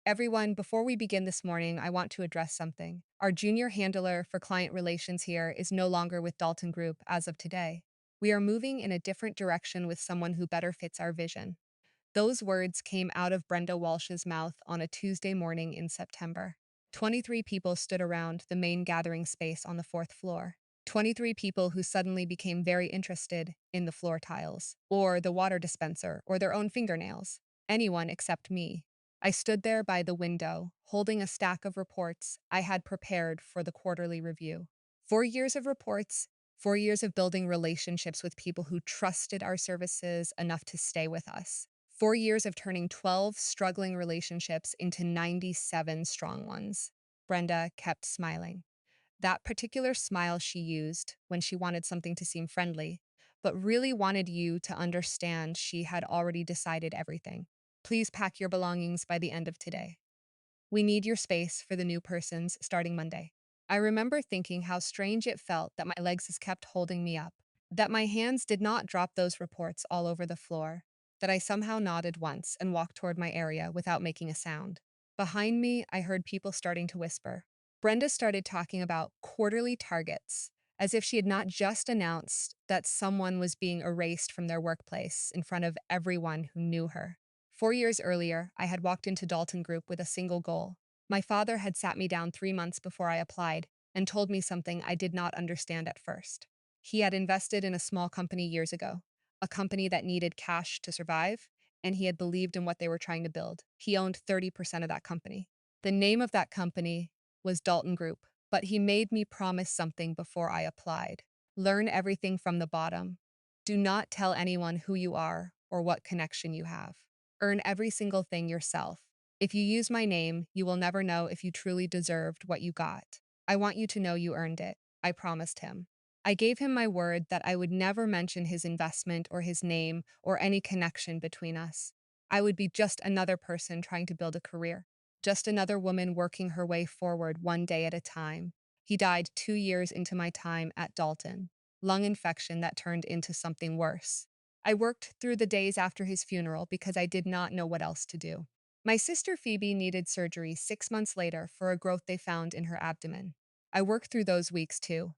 Everyone, before we begin this morning, I want to address something. Our junior handler for client relations here is no longer with Dalton Group as of today. We are moving in a different direction with someone who better fits our vision. Those words came out of Brenda Walsh's mouth on a Tuesday morning in September. 23 people stood around the main gathering space on the fourth floor. 23 people who suddenly became very interested in the floor tiles, or the water dispenser, or their own fingernails. Anyone except me. I stood there by the window, holding a stack of reports I had prepared for the quarterly review. 4 years of reports, 4 years of building relationships with people who trusted our services enough to stay with us. 4 years of turning 12 struggling relationships into 97 strong ones. Brenda kept smiling. That particular smile she used when she wanted something to seem friendly, but really wanted you to understand she had already decided everything. Please pack your belongings by the end of today. We need your space for the new persons starting Monday. I remember thinking how strange it felt that my legs just kept holding me up, that my hands did not drop those reports all over the floor, that I somehow nodded once and walked toward my area without making a sound. Behind me, I heard people starting to whisper. Brenda started talking about quarterly targets, as if she had not just announced that someone was being erased from their workplace in front of everyone who knew her. 4 years earlier, I had walked into Dalton Group with a single goal. My father had sat me down 3 months before I applied and told me something I did not understand at first. He had invested in a small company years ago, a company that needed cash to survive, and he had believed in what they were trying to build. He owned 30% of that company. The name of that company was Dalton Group, but he made me promise something before I applied. Learn everything from the bottom. Do not tell anyone who you are or what connection you have. Earn every single thing yourself. If you use my name, you will never know if you truly deserved what you got. I want you to know you earned it, I promised him. I gave him my word that I would never mention his investment or his name or any connection between us. I would be just another person trying to build a career, just another woman working her way forward one day at a time. He died 2 years into my time at Dalton. Lung infection that turned into something worse. I worked through the days after his funeral because I did not know what else to do. My sister Phoebe needed surgery 6 months later for a growth they found in her abdomen. I worked through those weeks too.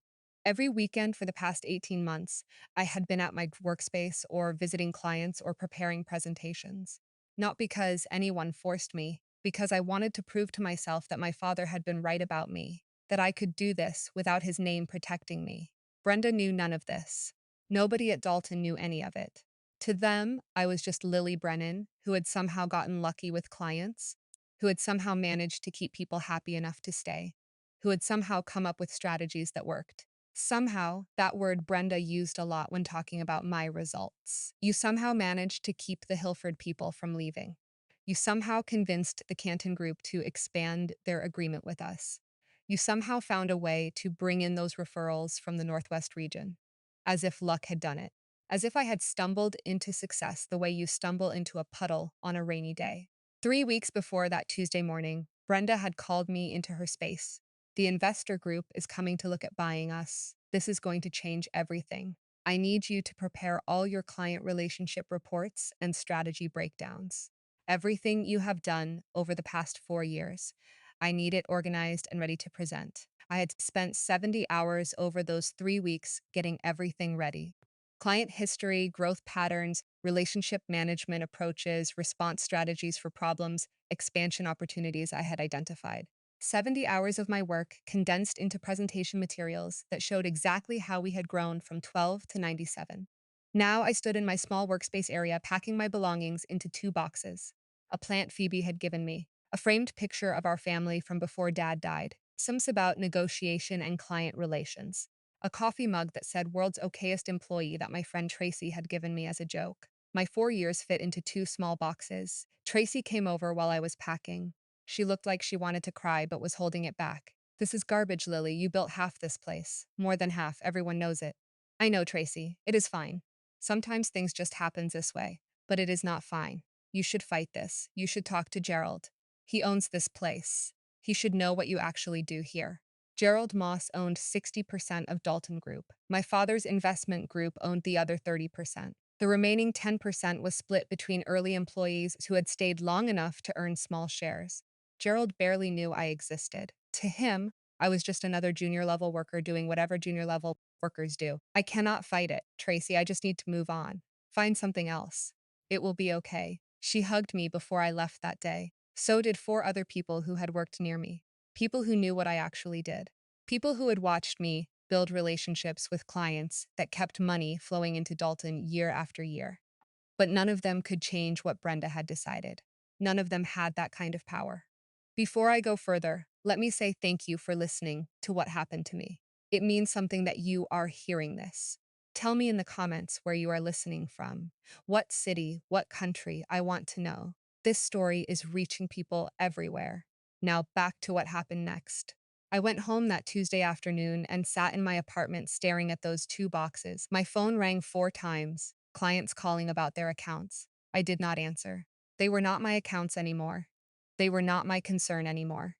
Every weekend for the past 18 months, I had been at my workspace or visiting clients or preparing presentations. Not because anyone forced me, because I wanted to prove to myself that my father had been right about me, that I could do this without his name protecting me. Brenda knew none of this. Nobody at Dalton knew any of it. To them, I was just Lily Brennan, who had somehow gotten lucky with clients, who had somehow managed to keep people happy enough to stay, who had somehow come up with strategies that worked. Somehow, that word Brenda used a lot when talking about my results. You somehow managed to keep the Hilford people from leaving. You somehow convinced the Canton Group to expand their agreement with us. You somehow found a way to bring in those referrals from the Northwest region, as if luck had done it, as if I had stumbled into success the way you stumble into a puddle on a rainy day. 3 weeks before that Tuesday morning, Brenda had called me into her space. The investor group is coming to look at buying us. This is going to change everything. I need you to prepare all your client relationship reports and strategy breakdowns. Everything you have done over the past 4 years. I need it organized and ready to present. I had spent 70 hours over those 3 weeks getting everything ready. Client history, growth patterns, relationship management approaches, response strategies for problems, expansion opportunities I had identified. 70 hours of my work condensed into presentation materials that showed exactly how we had grown from 12 to 97. Now I stood in my small workspace area packing my belongings into 2 boxes. A plant Phoebe had given me, a framed picture of our family from before Dad died, some about negotiation and client relations, a coffee mug that said world's okayest employee that my friend Tracy had given me as a joke. My 4 years fit into 2 small boxes. Tracy came over while I was packing. She looked like she wanted to cry but was holding it back. This is garbage, Lily. You built half this place. More than half. Everyone knows it. I know, Tracy. It is fine. Sometimes things just happen this way, but it is not fine. You should fight this. You should talk to Gerald. He owns this place. He should know what you actually do here. Gerald Moss owned 60% of Dalton Group. My father's investment group owned the other 30%. The remaining 10% was split between early employees who had stayed long enough to earn small shares. Gerald barely knew I existed. To him, I was just another junior level worker doing whatever junior level workers do. I cannot fight it, Tracy. I just need to move on. Find something else. It will be okay. She hugged me before I left that day. So did four other people who had worked near me. People who knew what I actually did. People who had watched me build relationships with clients that kept money flowing into Dalton year after year. But none of them could change what Brenda had decided. None of them had that kind of power. Before I go further, let me say thank you for listening to what happened to me. It means something that you are hearing this. Tell me in the comments where you are listening from. What city, what country, I want to know. This story is reaching people everywhere. Now back to what happened next. I went home that Tuesday afternoon and sat in my apartment staring at those two boxes. My phone rang 4 times, clients calling about their accounts. I did not answer. They were not my accounts anymore. They were not my concern anymore.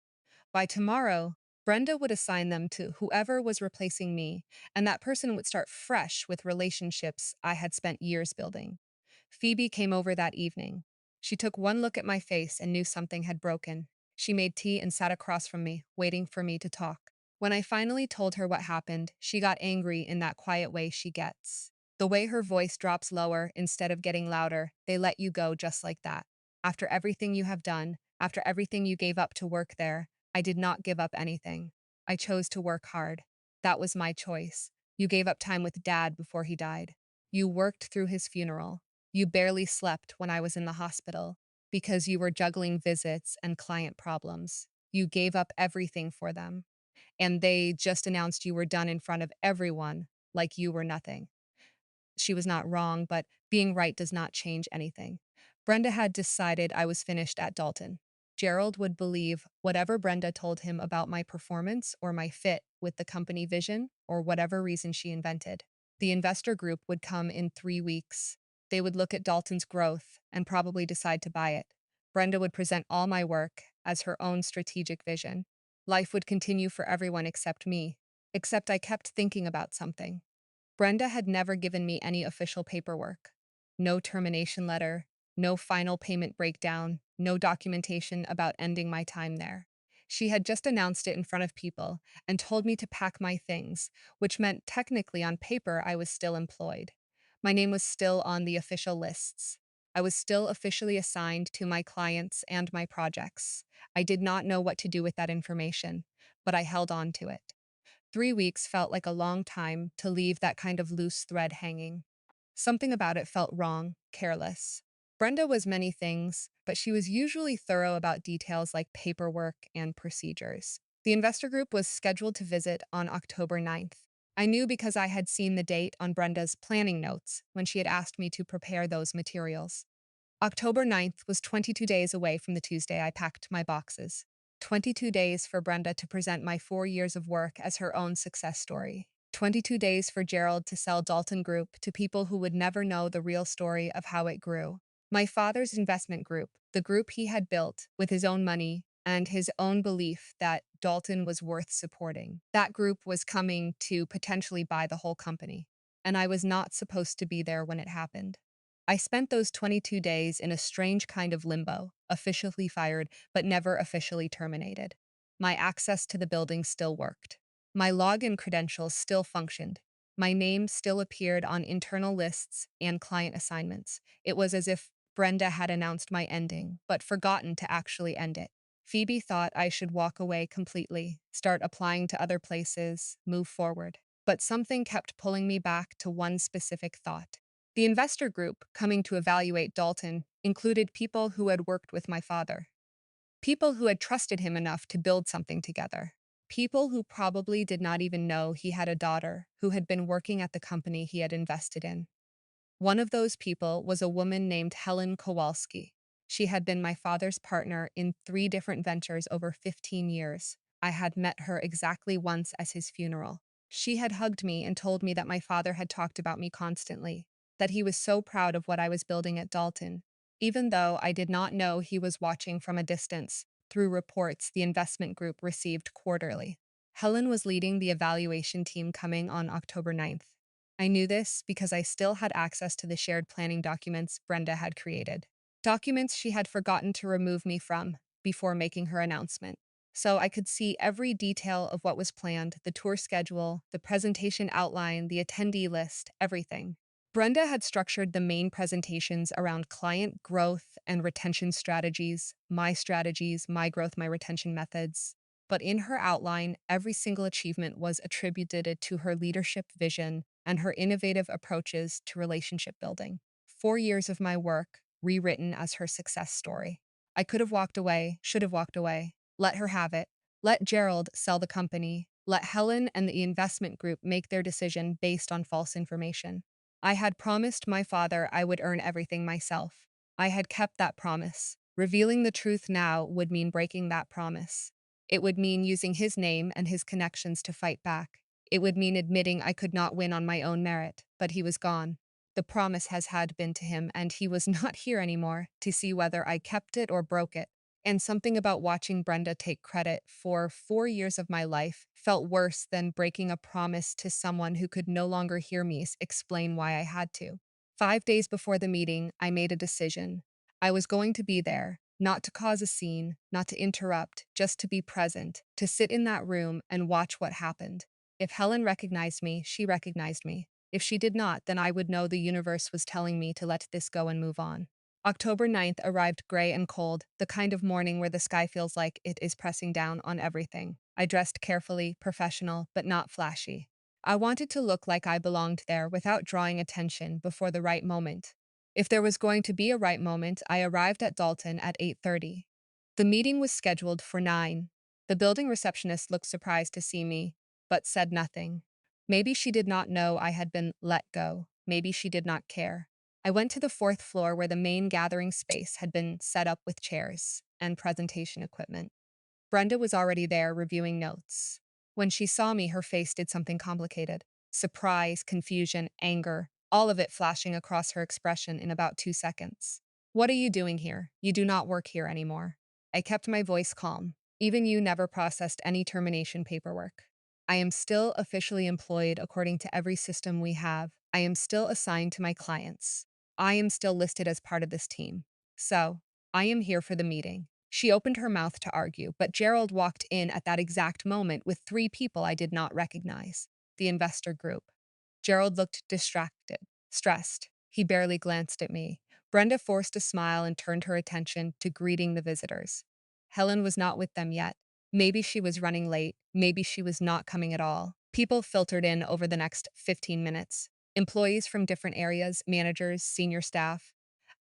By tomorrow, Brenda would assign them to whoever was replacing me, and that person would start fresh with relationships I had spent years building. Phoebe came over that evening. She took one look at my face and knew something had broken. She made tea and sat across from me, waiting for me to talk. When I finally told her what happened, she got angry in that quiet way she gets. The way her voice drops lower instead of getting louder, they let you go just like that. After everything you have done, after everything you gave up to work there, I did not give up anything. I chose to work hard. That was my choice. You gave up time with Dad before he died. You worked through his funeral. You barely slept when I was in the hospital because you were juggling visits and client problems. You gave up everything for them. And they just announced you were done in front of everyone like you were nothing. She was not wrong, but being right does not change anything. Brenda had decided I was finished at Dalton. Gerald would believe whatever Brenda told him about my performance or my fit with the company vision or whatever reason she invented. The investor group would come in 3 weeks. They would look at Dalton's growth and probably decide to buy it. Brenda would present all my work as her own strategic vision. Life would continue for everyone except me. Except I kept thinking about something. Brenda had never given me any official paperwork. No termination letter, no final payment breakdown, no documentation about ending my time there. She had just announced it in front of people and told me to pack my things, which meant technically on paper I was still employed. My name was still on the official lists. I was still officially assigned to my clients and my projects. I did not know what to do with that information, but I held on to it. 3 weeks felt like a long time to leave that kind of loose thread hanging. Something about it felt wrong, careless. Brenda was many things, but she was usually thorough about details like paperwork and procedures. The investor group was scheduled to visit on October 9th. I knew because I had seen the date on Brenda's planning notes when she had asked me to prepare those materials. October 9th was 22 days away from the Tuesday I packed my boxes. 22 days for Brenda to present my 4 years of work as her own success story. 22 days for Gerald to sell Dalton Group to people who would never know the real story of how it grew. My father's investment group, the group he had built with his own money and his own belief that Dalton was worth supporting. That group was coming to potentially buy the whole company, and I was not supposed to be there when it happened. I spent those 22 days in a strange kind of limbo, officially fired, but never officially terminated. My access to the building still worked. My login credentials still functioned. My name still appeared on internal lists and client assignments. It was as if Brenda had announced my ending, but forgotten to actually end it. Phoebe thought I should walk away completely, start applying to other places, move forward. But something kept pulling me back to one specific thought. The investor group coming to evaluate Dalton included people who had worked with my father, people who had trusted him enough to build something together, people who probably did not even know he had a daughter who had been working at the company he had invested in. One of those people was a woman named Helen Kowalski. She had been my father's partner in 3 different ventures over 15 years. I had met her exactly once at his funeral. She had hugged me and told me that my father had talked about me constantly, that he was so proud of what I was building at Dalton, even though I did not know he was watching from a distance through reports the investment group received quarterly. Helen was leading the evaluation team coming on October 9th. I knew this because I still had access to the shared planning documents Brenda had created. Documents she had forgotten to remove me from. before making her announcement. So I could see every detail of what was planned, the tour schedule, the presentation outline, the attendee list, everything. Brenda had structured the main presentations around client growth and retention strategies, my growth, my retention methods. But in her outline, every single achievement was attributed to her leadership vision and her innovative approaches to relationship building. 4 years of my work rewritten as her success story. I could have walked away, should have walked away, let her have it, let Gerald sell the company, let Helen and the investment group make their decision based on false information. I had promised my father I would earn everything myself. I had kept that promise. Revealing the truth now would mean breaking that promise. It would mean using his name and his connections to fight back. It would mean admitting I could not win on my own merit, but he was gone. The promise had been to him, and he was not here anymore to see whether I kept it or broke it. And something about watching Brenda take credit for 4 years of my life felt worse than breaking a promise to someone who could no longer hear me explain why I had to. 5 days before the meeting, I made a decision. I was going to be there, not to cause a scene, not to interrupt, just to be present, to sit in that room and watch what happened. If Helen recognized me, she recognized me. If she did not, then I would know the universe was telling me to let this go and move on. October 9th arrived gray and cold, the kind of morning where the sky feels like it is pressing down on everything. I dressed carefully, professional, but not flashy. I wanted to look like I belonged there without drawing attention before the right moment. If there was going to be a right moment, I arrived at Dalton at 8:30. The meeting was scheduled for 9. The building receptionist looked surprised to see me, but said nothing. Maybe she did not know I had been let go. Maybe she did not care. I went to the fourth floor where the main gathering space had been set up with chairs and presentation equipment. Brenda was already there reviewing notes. When she saw me, her face did something complicated. Surprise, confusion, anger, all of it flashing across her expression in about 2 seconds. What are you doing here? You do not work here anymore. I kept my voice calm. Even you never processed any termination paperwork. I am still officially employed according to every system we have. I am still assigned to my clients. I am still listed as part of this team. So, I am here for the meeting. She opened her mouth to argue, but Gerald walked in at that exact moment with 3 people I did not recognize. The investor group. Gerald looked distracted, stressed. He barely glanced at me. Brenda forced a smile and turned her attention to greeting the visitors. Helen was not with them yet. Maybe she was running late. Maybe she was not coming at all. People filtered in over the next 15 minutes. Employees from different areas, managers, senior staff.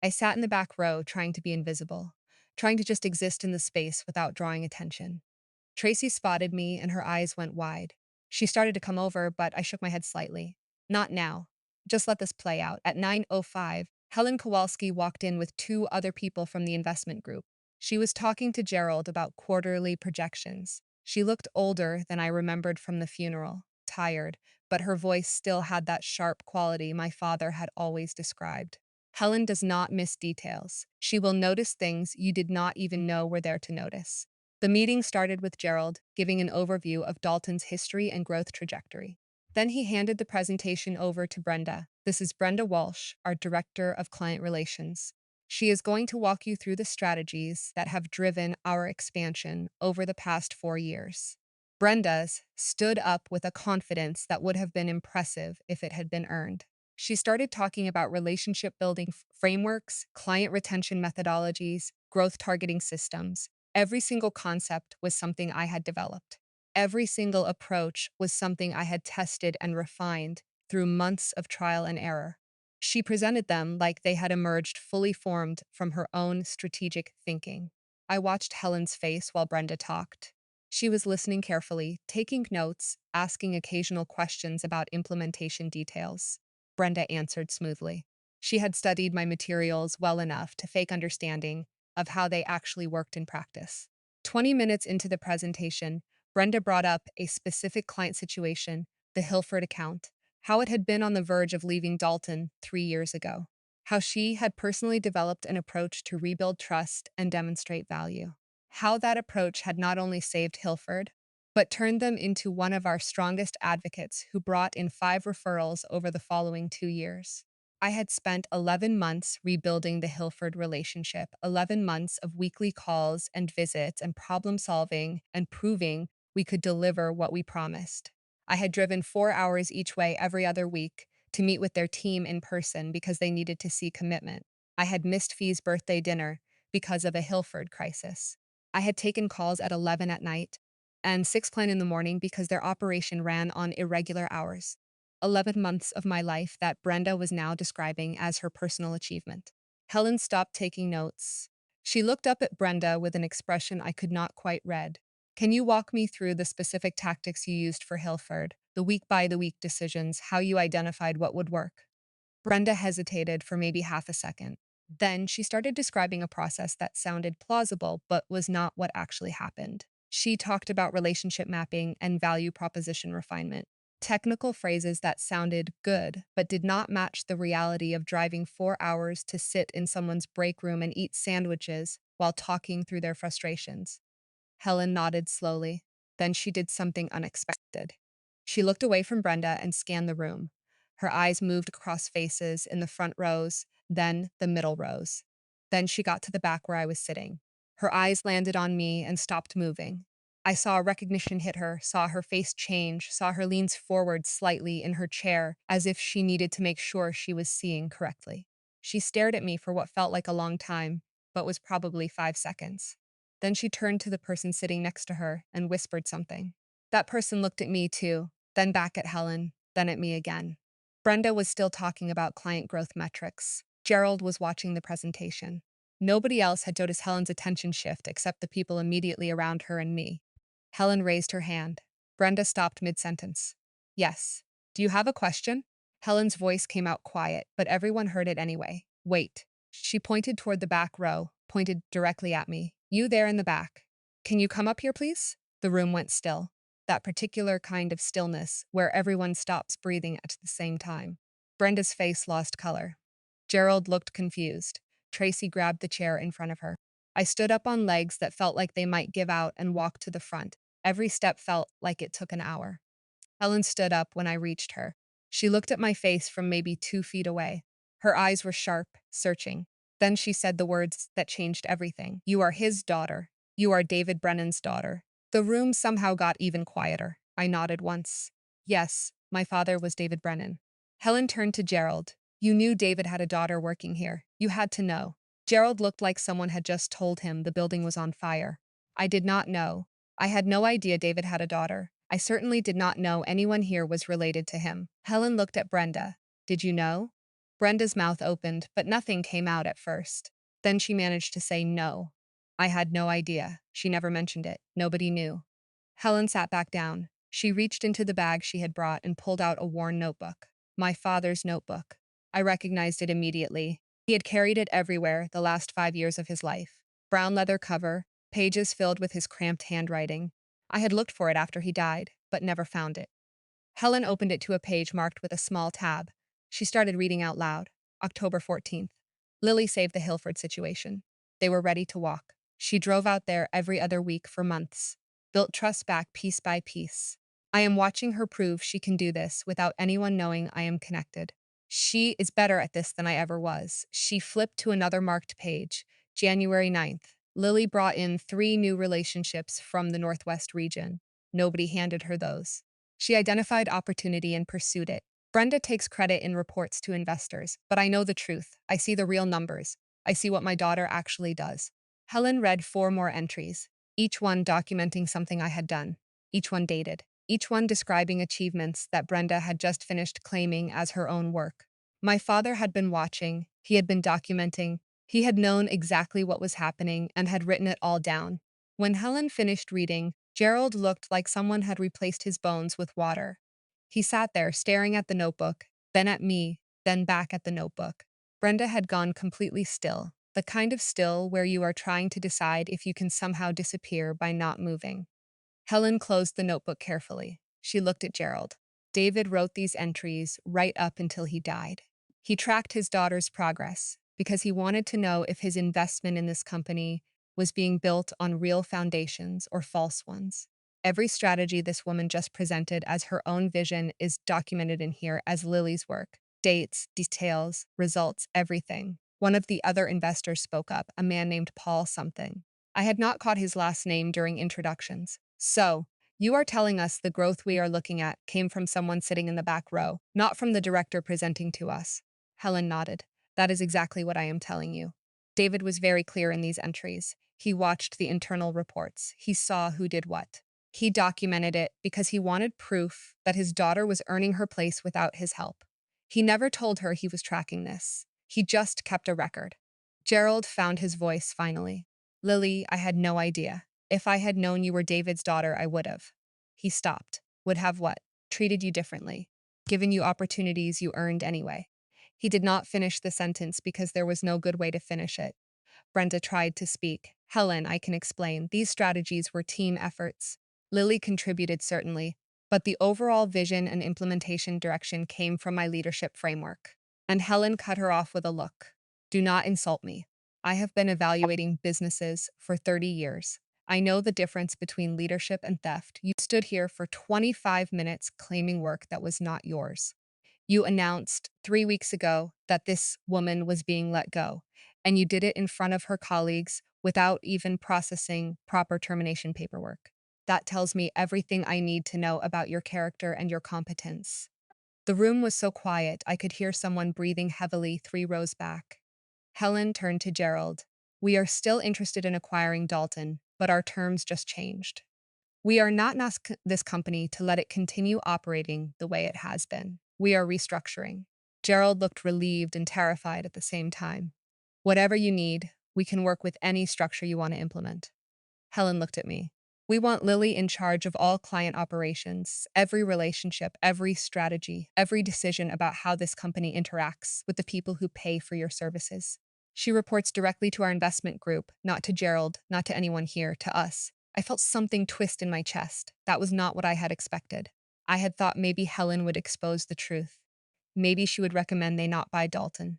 I sat in the back row trying to be invisible, trying to just exist in the space without drawing attention. Tracy spotted me and her eyes went wide. She started to come over, but I shook my head slightly. Not now. Just let this play out. At 9:05, Helen Kowalski walked in with 2 other people from the investment group. She was talking to Gerald about quarterly projections. She looked older than I remembered from the funeral, tired, but her voice still had that sharp quality my father had always described. Helen does not miss details. She will notice things you did not even know were there to notice. The meeting started with Gerald giving an overview of Dalton's history and growth trajectory. Then he handed the presentation over to Brenda. This is Brenda Walsh, our Director of Client Relations. She is going to walk you through the strategies that have driven our expansion over the past 4 years. Brenda's stood up with a confidence that would have been impressive if it had been earned. She started talking about relationship building frameworks, client retention methodologies, growth targeting systems. Every single concept was something I had developed. Every single approach was something I had tested and refined through months of trial and error. She presented them like they had emerged fully formed from her own strategic thinking. I watched Helen's face while Brenda talked. She was listening carefully, taking notes, asking occasional questions about implementation details. Brenda answered smoothly. She had studied my materials well enough to fake understanding of how they actually worked in practice. 20 minutes into the presentation, Brenda brought up a specific client situation, the Hilford account, how it had been on the verge of leaving Dalton 3 years ago, how she had personally developed an approach to rebuild trust and demonstrate value, how that approach had not only saved Hilford, but turned them into one of our strongest advocates who brought in 5 referrals over the following 2 years. I had spent 11 months rebuilding the Hilford relationship, 11 months of weekly calls and visits and problem solving and proving we could deliver what we promised. I had driven 4 hours each way every other week to meet with their team in person because they needed to see commitment. I had missed Fee's birthday dinner because of a Hilford crisis. I had taken calls at 11 at night and 6 in the morning because their operation ran on irregular hours. 11 months of my life that Brenda was now describing as her personal achievement. Helen stopped taking notes. She looked up at Brenda with an expression I could not quite read. Can you walk me through the specific tactics you used for Hilford, the week by the week decisions, how you identified what would work? Brenda hesitated for maybe half a second. Then she started describing a process that sounded plausible but was not what actually happened. She talked about relationship mapping and value proposition refinement, technical phrases that sounded good but did not match the reality of driving 4 hours to sit in someone's break room and eat sandwiches while talking through their frustrations. Helen nodded slowly. Then she did something unexpected. She looked away from Brenda and scanned the room. Her eyes moved across faces in the front rows, then the middle rows. Then she got to the back where I was sitting. Her eyes landed on me and stopped moving. I saw recognition hit her, saw her face change, saw her lean forward slightly in her chair as if she needed to make sure she was seeing correctly. She stared at me for what felt like a long time, but was probably 5 seconds. Then she turned to the person sitting next to her and whispered something. That person looked at me too, then back at Helen, then at me again. Brenda was still talking about client growth metrics. Gerald was watching the presentation. Nobody else had noticed Helen's attention shift except the people immediately around her and me. Helen raised her hand. Brenda stopped mid-sentence. Yes. Do you have a question? Helen's voice came out quiet, but everyone heard it anyway. Wait. She pointed toward the back row, pointed directly at me. You there in the back. Can you come up here, please? The room went still. That particular kind of stillness where everyone stops breathing at the same time. Brenda's face lost color. Gerald looked confused. Tracy grabbed the chair in front of her. I stood up on legs that felt like they might give out and walked to the front. Every step felt like it took an hour. Helen stood up when I reached her. She looked at my face from maybe 2 feet away. Her eyes were sharp, searching. Then she said the words that changed everything. You are his daughter. You are David Brennan's daughter. The room somehow got even quieter. I nodded once. Yes, my father was David Brennan. Helen turned to Gerald. You knew David had a daughter working here. You had to know. Gerald looked like someone had just told him the building was on fire. I did not know. I had no idea David had a daughter. I certainly did not know anyone here was related to him. Helen looked at Brenda. Did you know? Brenda's mouth opened, but nothing came out at first. Then she managed to say no. I had no idea. She never mentioned it. Nobody knew. Helen sat back down. She reached into the bag she had brought and pulled out a worn notebook. My father's notebook. I recognized it immediately. He had carried it everywhere the last 5 years of his life. Brown leather cover, pages filled with his cramped handwriting. I had looked for it after he died, but never found it. Helen opened it to a page marked with a small tab. She started reading out loud. October 14th. Lily saved the Hilford situation. They were ready to walk. She drove out there every other week for months, built trust back piece by piece. I am watching her prove she can do this without anyone knowing I am connected. She is better at this than I ever was. She flipped to another marked page. January 9th. Lily brought in 3 new relationships from the Northwest region. Nobody handed her those. She identified opportunity and pursued it. Brenda takes credit in reports to investors, but I know the truth. I see the real numbers. I see what my daughter actually does. Helen read 4 more entries, each one documenting something I had done. Each one dated. Each one describing achievements that Brenda had just finished claiming as her own work. My father had been watching. He had been documenting. He had known exactly what was happening and had written it all down. When Helen finished reading, Gerald looked like someone had replaced his bones with water. He sat there staring at the notebook, then at me, then back at the notebook. Brenda had gone completely still, the kind of still where you are trying to decide if you can somehow disappear by not moving. Helen closed the notebook carefully. She looked at Gerald. David wrote these entries right up until he died. He tracked his daughter's progress because he wanted to know if his investment in this company was being built on real foundations or false ones. Every strategy this woman just presented as her own vision is documented in here as Lily's work. Dates, details, results, everything. One of the other investors spoke up, a man named Paul something. I had not caught his last name during introductions. So, you are telling us the growth we are looking at came from someone sitting in the back row, not from the director presenting to us. Helen nodded. That is exactly what I am telling you. David was very clear in these entries. He watched the internal reports. He saw who did what. He documented it because he wanted proof that his daughter was earning her place without his help. He never told her he was tracking this. He just kept a record. Gerald found his voice finally. Lily, I had no idea. If I had known you were David's daughter, I would have. He stopped. Would have what? Treated you differently. Given you opportunities you earned anyway. He did not finish the sentence because there was no good way to finish it. Brenda tried to speak. Helen, I can explain. These strategies were team efforts. Lily contributed certainly, but the overall vision and implementation direction came from my leadership framework. And Helen cut her off with a look. Do not insult me. I have been evaluating businesses for 30 years. I know the difference between leadership and theft. You stood here for 25 minutes claiming work that was not yours. You announced 3 weeks ago that this woman was being let go, and you did it in front of her colleagues without even processing proper termination paperwork. That tells me everything I need to know about your character and your competence. The room was so quiet I could hear someone breathing heavily 3 rows back. Helen turned to Gerald. We are still interested in acquiring Dalton, but our terms just changed. We are not asking this company to let it continue operating the way it has been. We are restructuring. Gerald looked relieved and terrified at the same time. Whatever you need, we can work with any structure you want to implement. Helen looked at me. We want Lily in charge of all client operations, every relationship, every strategy, every decision about how this company interacts with the people who pay for your services. She reports directly to our investment group, not to Gerald, not to anyone here, to us. I felt something twist in my chest. That was not what I had expected. I had thought maybe Helen would expose the truth. Maybe she would recommend they not buy Dalton.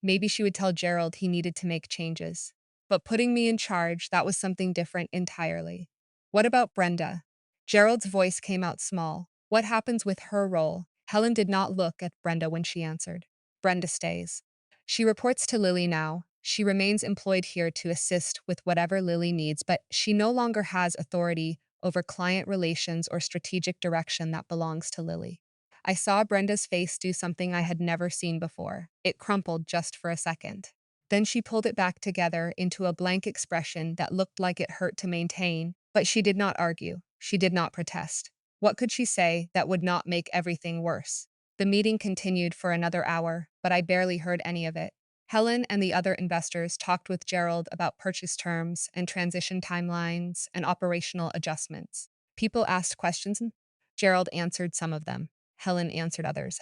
Maybe she would tell Gerald he needed to make changes. But putting me in charge, that was something different entirely. What about Brenda? Gerald's voice came out small. What happens with her role? Helen did not look at Brenda when she answered. Brenda stays. She reports to Lily now. She remains employed here to assist with whatever Lily needs, but she no longer has authority over client relations or strategic direction that belongs to Lily. I saw Brenda's face do something I had never seen before. It crumpled just for a second. Then she pulled it back together into a blank expression that looked like it hurt to maintain, but she did not argue. She did not protest. What could she say that would not make everything worse? The meeting continued for another hour, but I barely heard any of it. Helen and the other investors talked with Gerald about purchase terms and transition timelines and operational adjustments. People asked questions. Gerald answered some of them. Helen answered others.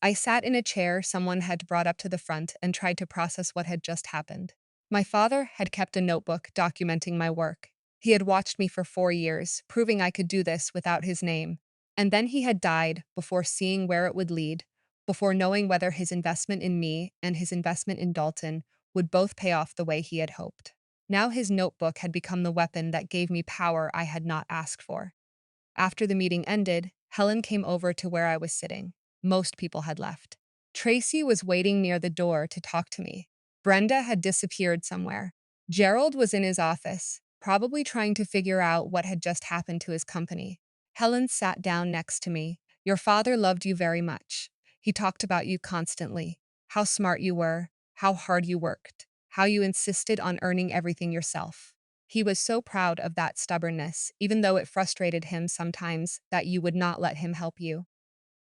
I sat in a chair someone had brought up to the front and tried to process what had just happened. My father had kept a notebook documenting my work. He had watched me for 4 years, proving I could do this without his name. And then he had died before seeing where it would lead, before knowing whether his investment in me and his investment in Dalton would both pay off the way he had hoped. Now his notebook had become the weapon that gave me power I had not asked for. After the meeting ended, Helen came over to where I was sitting. Most people had left. Tracy was waiting near the door to talk to me. Brenda had disappeared somewhere. Gerald was in his office, probably trying to figure out what had just happened to his company. Helen sat down next to me. Your father loved you very much. He talked about you constantly. How smart you were, how hard you worked, how you insisted on earning everything yourself. He was so proud of that stubbornness, even though it frustrated him sometimes that you would not let him help you.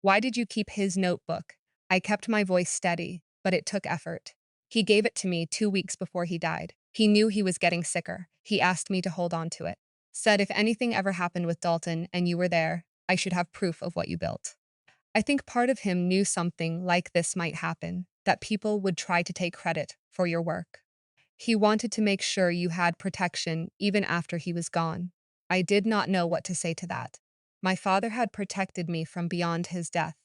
Why did you keep his notebook? I kept my voice steady, but it took effort. He gave it to me 2 weeks before he died. He knew he was getting sicker. He asked me to hold on to it. Said if anything ever happened with Dalton and you were there, I should have proof of what you built. I think part of him knew something like this might happen, that people would try to take credit for your work. He wanted to make sure you had protection even after he was gone. I did not know what to say to that. My father had protected me from beyond his death,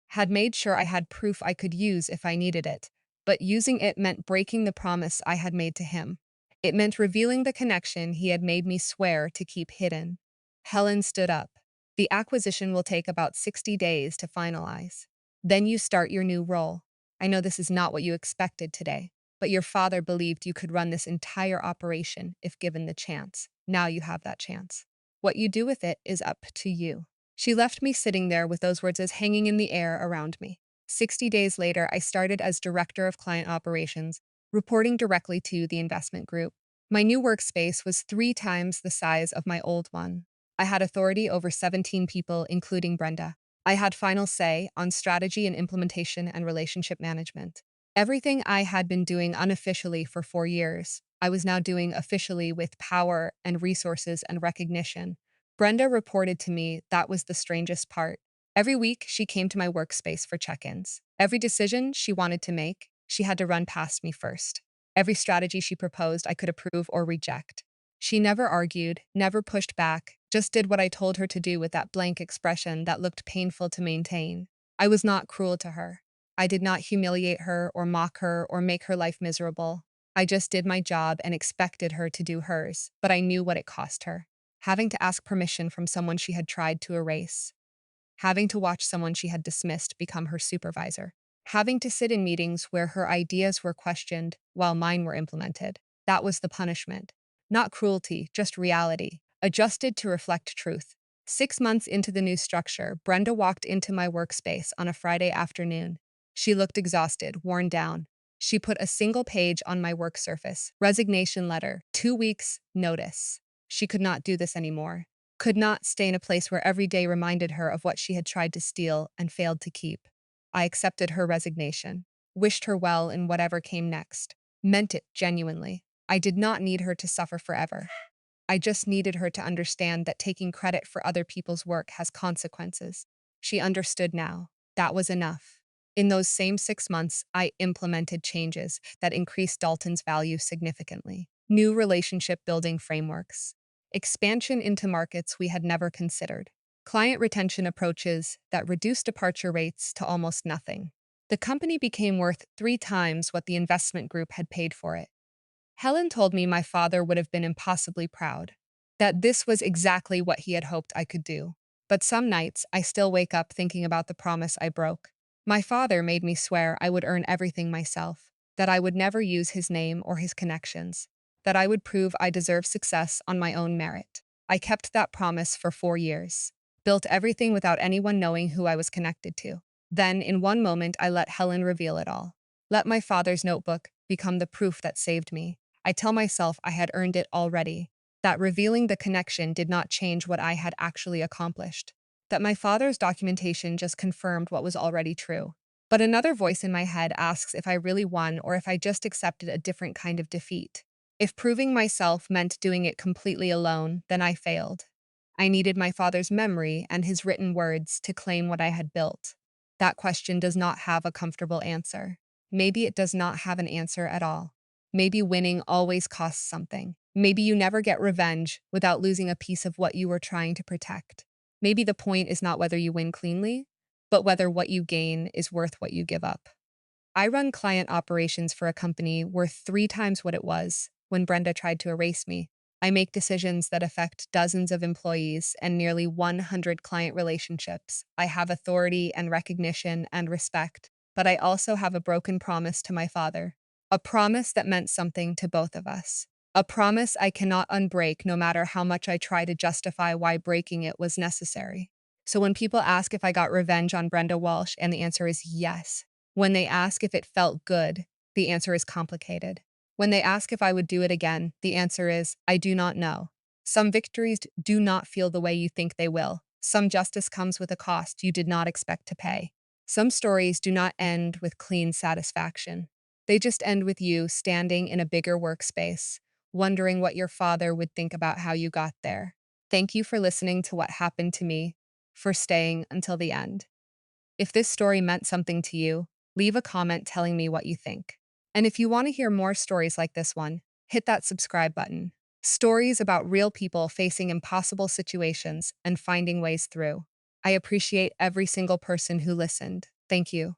had made sure I had proof I could use if I needed it, but using it meant breaking the promise I had made to him. It meant revealing the connection he had made me swear to keep hidden. Helen stood up. The acquisition will take about 60 days to finalize. Then you start your new role. I know this is not what you expected today, but your father believed you could run this entire operation if given the chance. Now you have that chance. What you do with it is up to you. She left me sitting there with those words as hanging in the air around me. 60 days later, I started as director of client operations, reporting directly to the investment group. My new workspace was 3 times the size of my old one. I had authority over 17 people, including Brenda. I had final say on strategy and implementation and relationship management. Everything I had been doing unofficially for 4 years, I was now doing officially with power and resources and recognition. Brenda reported to me that was the strangest part. Every week, she came to my workspace for check-ins. Every decision she wanted to make, she had to run past me first. Every strategy she proposed, I could approve or reject. She never argued, never pushed back, just did what I told her to do with that blank expression that looked painful to maintain. I was not cruel to her. I did not humiliate her or mock her or make her life miserable. I just did my job and expected her to do hers, but I knew what it cost her. Having to ask permission from someone she had tried to erase. Having to watch someone she had dismissed become her supervisor. Having to sit in meetings where her ideas were questioned while mine were implemented. That was the punishment. Not cruelty, just reality, adjusted to reflect truth. 6 months into the new structure, Brenda walked into my workspace on a Friday afternoon. She looked exhausted, worn down. She put a single page on my work surface, resignation letter, 2 weeks, notice. She could not do this anymore. Could not stay in a place where every day reminded her of what she had tried to steal and failed to keep. I accepted her resignation, wished her well in whatever came next, meant it genuinely. I did not need her to suffer forever. I just needed her to understand that taking credit for other people's work has consequences. She understood now. That was enough. In those same 6 months, I implemented changes that increased Dalton's value significantly. New relationship building frameworks. Expansion into markets we had never considered. Client retention approaches that reduced departure rates to almost nothing. The company became worth 3 times what the investment group had paid for it. Helen told me my father would have been impossibly proud, that this was exactly what he had hoped I could do. But some nights, I still wake up thinking about the promise I broke. My father made me swear I would earn everything myself, that I would never use his name or his connections, that I would prove I deserve success on my own merit. I kept that promise for 4 years, built everything without anyone knowing who I was connected to. Then, in one moment, I let Helen reveal it all. Let my father's notebook become the proof that saved me. I tell myself I had earned it already, that revealing the connection did not change what I had actually accomplished, that my father's documentation just confirmed what was already true. But another voice in my head asks if I really won or if I just accepted a different kind of defeat. If proving myself meant doing it completely alone, then I failed. I needed my father's memory and his written words to claim what I had built. That question does not have a comfortable answer. Maybe it does not have an answer at all. Maybe winning always costs something. Maybe you never get revenge without losing a piece of what you were trying to protect. Maybe the point is not whether you win cleanly, but whether what you gain is worth what you give up. I run client operations for a company worth 3 times what it was when Brenda tried to erase me. I make decisions that affect dozens of employees and nearly 100 client relationships. I have authority and recognition and respect, but I also have a broken promise to my father. A promise that meant something to both of us. A promise I cannot unbreak no matter how much I try to justify why breaking it was necessary. So when people ask if I got revenge on Brenda Walsh, and the answer is yes. When they ask if it felt good, the answer is complicated. When they ask if I would do it again, the answer is, I do not know. Some victories do not feel the way you think they will. Some justice comes with a cost you did not expect to pay. Some stories do not end with clean satisfaction. They just end with you standing in a bigger workspace, wondering what your father would think about how you got there. Thank you for listening to what happened to me, for staying until the end. If this story meant something to you, leave a comment telling me what you think. And if you want to hear more stories like this one, hit that subscribe button. Stories about real people facing impossible situations and finding ways through. I appreciate every single person who listened. Thank you.